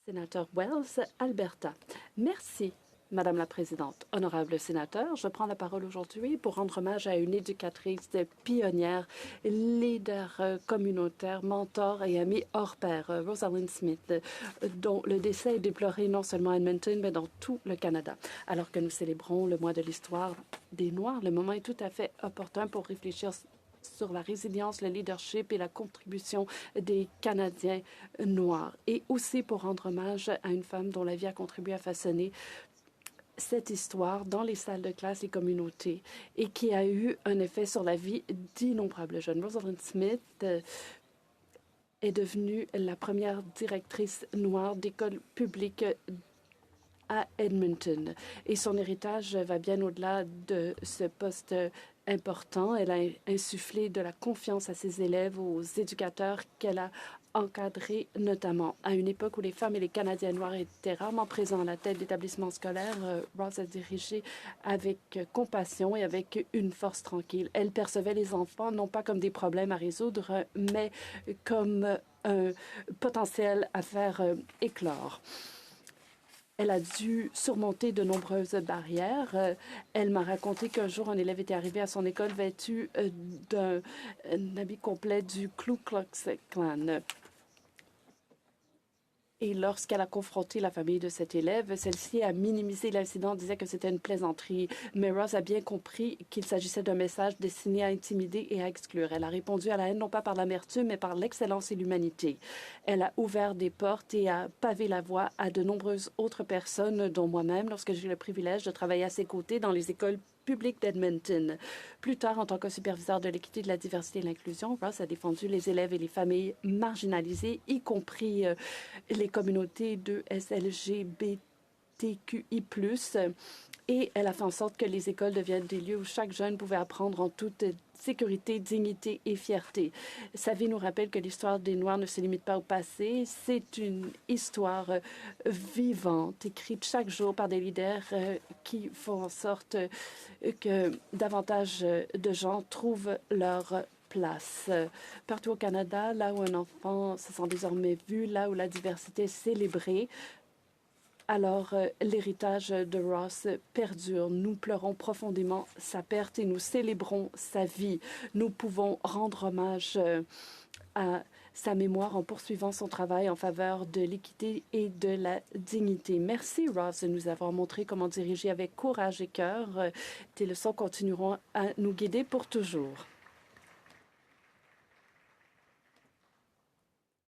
Sénateur Wells, Alberta. Merci, Madame la Présidente. Honorable sénateur, je prends la parole aujourd'hui pour rendre hommage à une éducatrice pionnière, leader communautaire, mentor et amie hors pair, Rosalind Smith, dont le décès est déploré non seulement à Edmonton, mais dans tout le Canada. Alors que nous célébrons le mois de l'histoire des Noirs, le moment est tout à fait opportun pour réfléchir sur la résilience, le leadership et la contribution des Canadiens noirs. Et aussi pour rendre hommage à une femme dont la vie a contribué à façonner cette histoire dans les salles de classe et communautés et qui a eu un effet sur la vie d'innombrables jeunes. Rosalind Smith est devenue la première directrice noire d'école publique à Edmonton. Et son héritage va bien au-delà de ce poste important. Elle a insufflé de la confiance à ses élèves, aux éducateurs qu'elle a encadrés notamment. À une époque où les femmes et les Canadiens noirs étaient rarement présents à la tête d'établissements scolaires, Ross a dirigé avec compassion et avec une force tranquille. Elle percevait les enfants non pas comme des problèmes à résoudre, mais comme un potentiel à faire éclore. Elle a dû surmonter de nombreuses barrières. Elle m'a raconté qu'un jour, un élève était arrivé à son école vêtu d'un habit complet du Ku Klux Klan. Et lorsqu'elle a confronté la famille de cet élève, celle-ci a minimisé l'incident, disait que c'était une plaisanterie. Mais Ross a bien compris qu'il s'agissait d'un message destiné à intimider et à exclure. Elle a répondu à la haine non pas par l'amertume, mais par l'excellence et l'humanité. Elle a ouvert des portes et a pavé la voie à de nombreuses autres personnes, dont moi-même, lorsque j'ai eu le privilège de travailler à ses côtés dans les écoles public d'Edmonton. Plus tard, en tant que superviseur de l'équité, de la diversité et de l'inclusion, Ross a défendu les élèves et les familles marginalisées, y compris les communautés de SLGBTQI+, et elle a fait en sorte que les écoles deviennent des lieux où chaque jeune pouvait apprendre en toute sécurité, dignité et fierté. Sa vie nous rappelle que l'histoire des Noirs ne se limite pas au passé. C'est une histoire vivante, écrite chaque jour par des leaders qui font en sorte que davantage de gens trouvent leur place. Partout au Canada, là où un enfant se sent désormais vu, là où la diversité est célébrée, alors l'héritage de Ross perdure. Nous pleurons profondément sa perte et nous célébrons sa vie. Nous pouvons rendre hommage à sa mémoire en poursuivant son travail en faveur de l'équité et de la dignité. Merci, Ross, de nous avoir montré comment diriger avec courage et cœur. Tes leçons continueront à nous guider pour toujours.